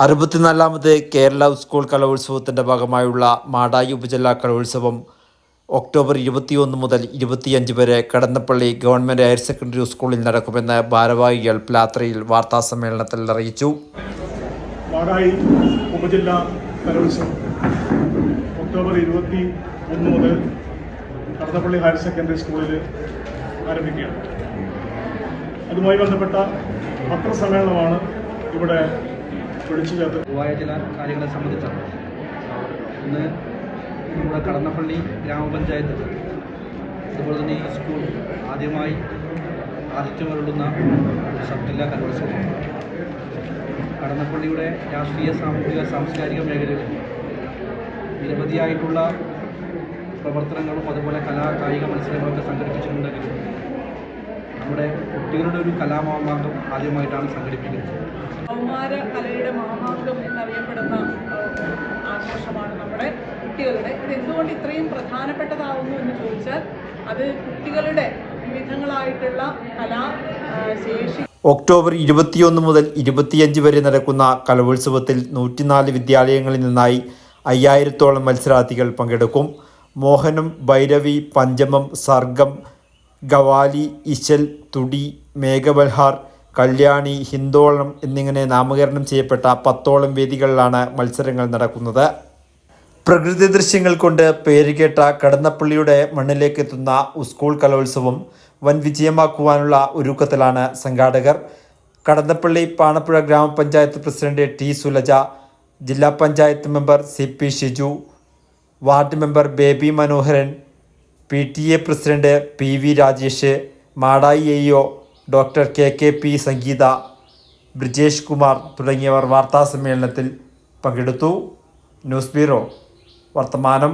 64ാമത് Kerala school കലോത്സവത്തിൻ്റെ ഭാഗമായുള്ള മാടായി ഉപജില്ലാ കലോത്സവം ഒക്ടോബർ 21 മുതൽ 25 വരെ കടന്നപ്പള്ളി ഗവൺമെൻറ് ഹയർ സെക്കൻഡറി സ്കൂളിൽ നടക്കുമെന്ന് ഭാരവാഹികൾ പ്ലാത്രയിൽ വാർത്താസമ്മേളനത്തിൽ അറിയിച്ചു. മാടായി ഉപജില്ലാ കലോത്സവം ഒക്ടോബർ 21 മുതൽ കടന്നപ്പള്ളി ഹയർ സെക്കൻഡറി സ്കൂളിൽ ആരംഭിക്കുകയാണ്. അതുമായി ബന്ധപ്പെട്ട പത്രസമ്മേളനമാണ് ഇവിടെ പൊതുവായ ചില കാര്യങ്ങളെ സംബന്ധിച്ചാണ്. ഇന്ന് നമ്മുടെ കടന്നപ്പള്ളി ഗ്രാമപഞ്ചായത്ത് അതുപോലെ തന്നെ ഈ സ്കൂൾ ആദ്യമായി ആതിഥ്യം വരുന്ന സബ് ജില്ലാ കലോത്സവമാണ്. കടന്നപ്പള്ളിയുടെ രാഷ്ട്രീയ, സാമൂഹിക, സാംസ്കാരിക മേഖലകളിൽ നിരവധിയായിട്ടുള്ള പ്രവർത്തനങ്ങളും അതുപോലെ കായിക മത്സരങ്ങളൊക്കെ സംഘടിപ്പിച്ചിട്ടുണ്ടെങ്കിലും നമ്മുടെ കുട്ടികളുടെ ഒരു കലാമാമാങ്കം ആദ്യമായിട്ടാണ് സംഘടിപ്പിക്കുന്നത്. കൗമാര കലയുടെ മാമാങ്കം എന്നറിയപ്പെടുന്ന ആഘോഷമാണ് നമ്മുടെ കുട്ടികളുടെ. ഇത് എന്തുകൊണ്ട് ഇത്രയും പ്രധാനപ്പെട്ടതാവുന്നു എന്ന് ചോദിച്ചാൽ അത് കുട്ടികളുടെ വിവിധങ്ങളായിട്ടുള്ള കലാശേഷി. ഒക്ടോബർ 21 മുതൽ 25 വരെ നടക്കുന്ന കലോത്സവത്തിൽ 104 വിദ്യാലയങ്ങളിൽ നിന്നായി 5000-ഓളം മത്സരാർത്ഥികൾ പങ്കെടുക്കും. മോഹനം, ഭൈരവി, പഞ്ചമം, സർഗം, ഗവാലി, ഇശൽ, തുടി, മേഘബൽഹാർ, കല്യാണി, ഹിന്ദോളം എന്നിങ്ങനെ നാമകരണം ചെയ്യപ്പെട്ട 10ഓളം വേദികളിലാണ് മത്സരങ്ങൾ നടക്കുന്നത്. പ്രകൃതി ദൃശ്യങ്ങൾ കൊണ്ട് പേരുകേട്ട കടന്നപ്പള്ളിയുടെ മണ്ണിലേക്ക് എത്തുന്ന സ്കൂൾ കലോത്സവം വൻ വിജയമാക്കുവാനുള്ള ഒരുക്കത്തിലാണ് സംഘാടകർ. കടന്നപ്പള്ളി പാണപ്പുഴ ഗ്രാമപഞ്ചായത്ത് പ്രസിഡന്റ് ടി സുലജ, ജില്ലാ panchayat member CP Shiju, ward member Baby Manoharan, PTA president PV Rajesh, Madayi AO doctor KKP Sangeetha, Brijesh Kumar തുടങ്ങിയവർ വാർത്താസമ്മേളനത്തിൽ പങ്കെടുത്തു. ന്യൂസ് ബ്യൂറോ വർത്തമാനം.